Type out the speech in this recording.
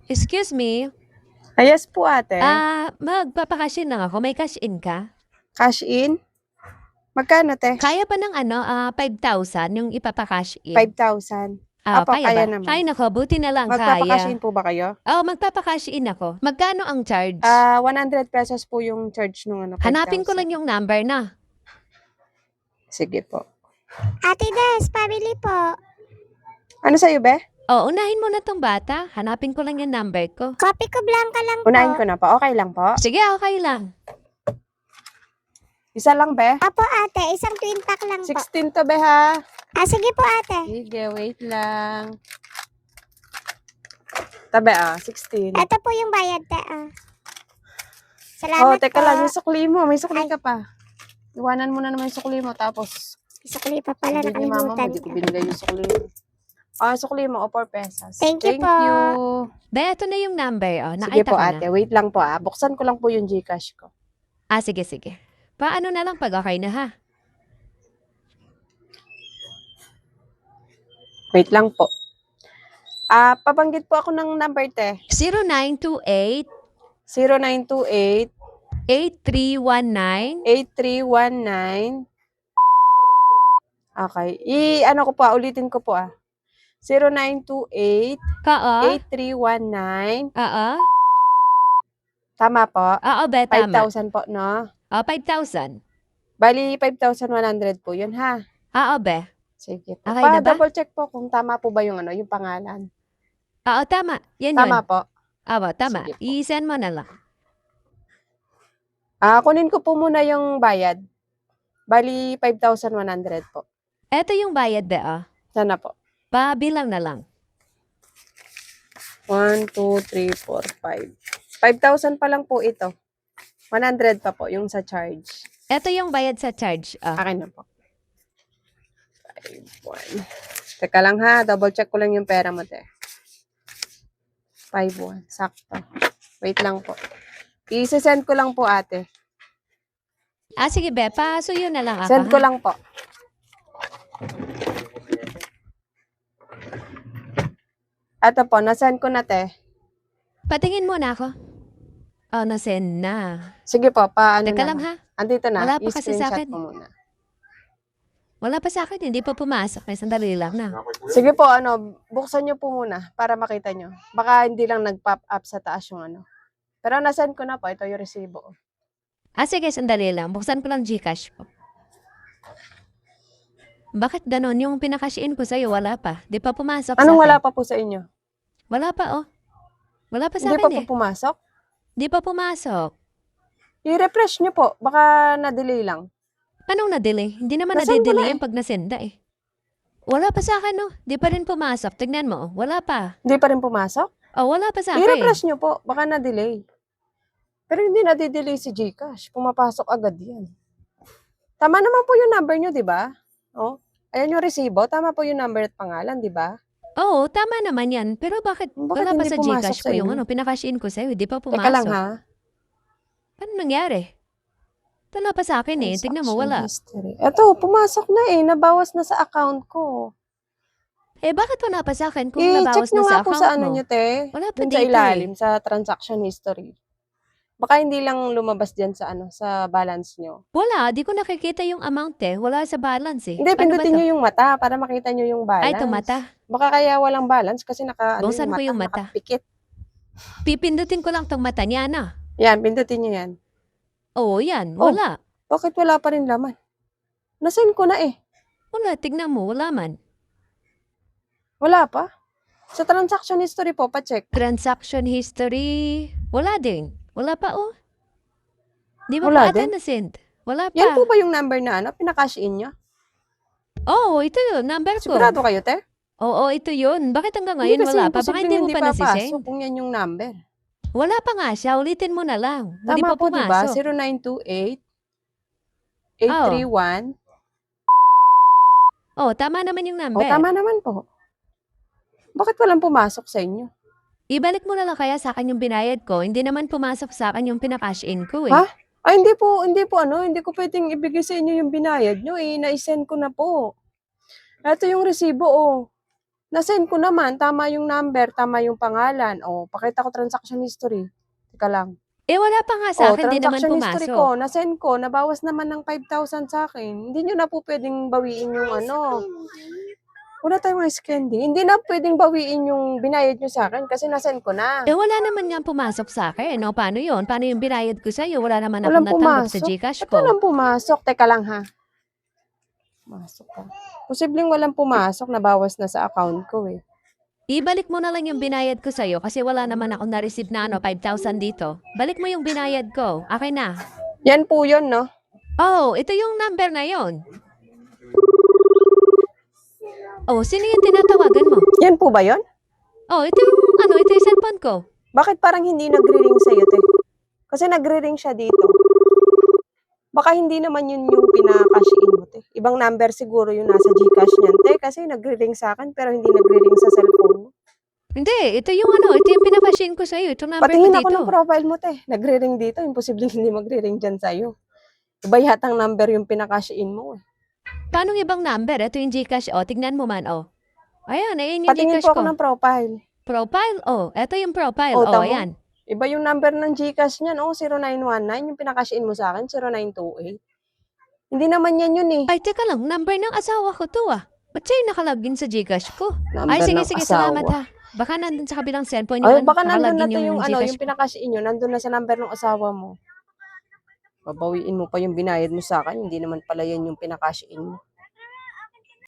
Excuse me, Yes po ate. magpapa-cash in lang ako. May cash in ka? Cash in? Magkano te? Kaya ba ng 5,000 yung ipapa-cash in? 5,000. Apo, Kaya kaya ba? naman. Ay naku, buti na lang Magpapa-cash kaya. in po ba kayo? Magpapa-cash in ako. Magkano ang charge? 100 pesos po yung charge nung Hanapin ko 5,000. lang yung number na. Sige po. Ate Des, pabili po. Ano sa'yo, be? Unahin mo na tong bata. Hanapin ko lang yung number ko. Kopi ko blanca lang po. Unahin ko na po. Okay lang po. Sige, okay lang. Isa lang, be? Apo ate, isang twin pack lang po. 16 to, be, ha? Sige po ate. Sige, wait lang. Tabi, 16. Ito po yung bayad te. Salamat Teka po. lang, yung sukli mo. May sukli ka pa. Iwanan mo na naman yung sukli mo, tapos Sukli pa pala, hindi ni mama mo, nakalimutan. di ko binigay yung sukli mo. Sukli mo, 4 pesos. Thank you po. you. Be, ito na yung number. Sige Nakita po, ko na. ate. Wait lang po, Buksan ko lang po yung GCash ko. Sige, sige. Paano na lang pag okay na ha? Wait lang po. Pabanggit po ako ng number, te. 0928 0928 8319 8319. Okay. Ano ko po, ulitin ko po, 0928 8319. Tama po. Be, tama. 5,000 po, no? 5,000. Bali, 5,100 po yun, ha? Be. Sige po. Okay na ba? Double check po kung tama po ba yung yung pangalan. Tama. Yan Tama yun. po. Tama. Sige po. I-send mo na lang. Kunin ko po muna yung bayad. Bali, 5,100 po. Eto yung bayad, be, Sana po. Pabilang na lang. 1, 2, 3, 4, 5. 5,000 pa lang po ito. 100 pa po yung sa charge. Eto yung bayad sa charge. Akin na po. 5,1. Teka lang ha, double check ko lang yung pera mo, te. 5,1. Sakto. Wait lang po. I-send ko lang po, ate. Sige, be. Pasuyo na lang ako. Send ko ha? lang po. Ito po, nasend ko na, te. Patingin muna ako. Nasend na. Sige po, paano Teka na? lang ha. Andito na. Wala pa kasi sa I-screenshot akin. ko muna. Wala pa sa akin. Hindi pa pumasok. Sandali lang na. Sige po, buksan nyo po muna para makita nyo. Baka hindi lang nag-pop up sa taas yung Pero nasend ko na po, ito yung resibo. Sige, sandali lang. Buksan ko lang Gcash ko. Bakit ganon? Yung pinakashin ko sa'yo, wala pa. Di pa pumasok sa Anong akin. wala pa po sa inyo? Wala pa, Wala pa sa Hindi pa akin po pumasok? Di pa pumasok. I-refresh nyo po, baka na-delay lang. Anong na-delay? Hindi naman Nasaan mo na-delay na yung pag nasenda eh. Wala pa sa akin, Di pa rin pumasok. Tignan mo, wala pa. Hindi pa rin pumasok? Wala pa sa akin. I-refresh nyo po, baka na-delay. Pero hindi na-delay si Gcash. Pumapasok agad yan. Tama naman po yung number nyo, di ba? Ayan yung resibo. Tama po yung number at pangalan, di ba? Oo, tama naman yan. Pero bakit wala pa hindi sa pumasok Gcash sa ko yung inyo? pinakashin ko sa'yo? Di pa pumasok. Teka lang ha. Paano nangyari? Wala pa sa akin Tignan mo, wala. History. Ito, pumasok na Nabawas na sa account ko. Bakit wala pa sa akin kung I-check nabawas nyo na sa nga po account sa mo? nyo, te. Wala pa Dun sa dito ilalim, sa transaction history. Baka hindi lang lumabas dyan sa sa balance nyo. Wala, di ko nakikita yung amount Wala sa balance Hindi, Paano ba pindutin to? nyo yung mata para makita nyo yung balance. Ito mata. Baka kaya walang balance kasi Buksan ko yung mata. nakapikit. Pipindutin ko lang tong mata niya na. Yan, pindutin nyo yan. Oo, yan. Oh. Wala. Bakit wala pa rin laman? Nasend ko na Wala, tignan mo. Wala man. Wala pa? Sa transaction history po, pa-check. Transaction history. Wala din. Wala pa, Di ba Wala pa ata din? na-send? Wala pa. Yan po ba yung number na pinakash in nyo? Oo, ito yun. Number ko. Sigurado kayo, te? Oo, ito yun. Bakit hanggang ngayon Hindi kasi wala pa? Baka imposibleng hindi mo pa papasok nasisend. kung yan yung number. Wala pa nga siya. Ulitin mo na lang. Hindi Tama pa po, diba? pumasok. 0928 831. Tama naman yung number. Tama naman po. Bakit walang pumasok sa inyo? Ibalik mo na lang kaya sa akin yung binayad ko. Hindi naman pumasok sa akin yung pinakash in ko Ha? Hindi po, hindi ko pwedeng ibigay sa inyo yung binayad nyo Na-send ko na po. Ito yung resibo, Nasend ko naman, tama yung number, tama yung pangalan. O, pakita ko transaction history. Teka lang. Wala pa nga sa O, akin, di naman transaction history pumasok. ko, nasend ko, nabawas naman ng 5,000 sa akin. Hindi nyo na po pwedeng bawiin yung ano. Wala tayong scanning. Hindi na pwedeng bawiin yung binayad nyo sa akin kasi nasend ko na. Wala naman nga pumasok sa akin. No? Paano yun? Paano yung binayad ko sa'yo? Wala naman Walang akong natanggap sa pumasok. Gcash Ba't ko. walang pumasok? Teka lang ha. Pumasok ka. Posibleng walang pumasok, nabawas na sa account ko eh. Ibalik mo na lang yung binayad ko sa'yo kasi wala naman akong na-receive na 5,000 dito. Balik mo yung binayad ko. Okay na. Yan po yun, no? Oh, ito yung number na yon. Oh, sino yung tinatawagan mo? Yan po ba yun? Oh, ito yung cellphone ko. Bakit parang hindi nagre-ring sa'yo, te? Kasi nagre-ring siya dito. Baka hindi naman yun yung pinaka-cash in mo, te. Ibang number siguro yung nasa Gcash niyan, te. Kasi nagre-ring sa akin pero hindi nagre-ring sa cellphone mo. Hindi, ito yung pinapashin ko sa'yo. Itong number Patingin ko ako dito. ng profile mo, te. Nagre-ring dito. Imposible hindi magre-ring dyan sa'yo. Iba yatang number yung pinaka-cash in mo, eh. Paano ibang number? Ito yung Gcash. Oh, tignan mo man. Oh. Ayan, ayan yung Patingin Gcash po ako ko. ng profile. Profile? Oh, ito yung profile. Oh, Oh, tama. ayan. Iba yung number ng Gcash niyan, oh, 0919. Yung pinaka-cash in mo sa akin, 0928. Hindi naman yan yun, eh. Ay, teka lang. Number ng asawa ko to ah. Ba't sa'yo nakalagin sa Gcash ko? Number Ay, sige, ng sige. asawa. Salamat ha. Baka nandun sa kabilang cellphone Ay, yung baka nandun na nakalagin to yung, Gcash yung ko. pinaka-cash in nyo, nandun na sa number ng asawa mo. Babawiin mo pa yung binayad mo sa akin, hindi naman pala yan yung pinaka-cash in mo.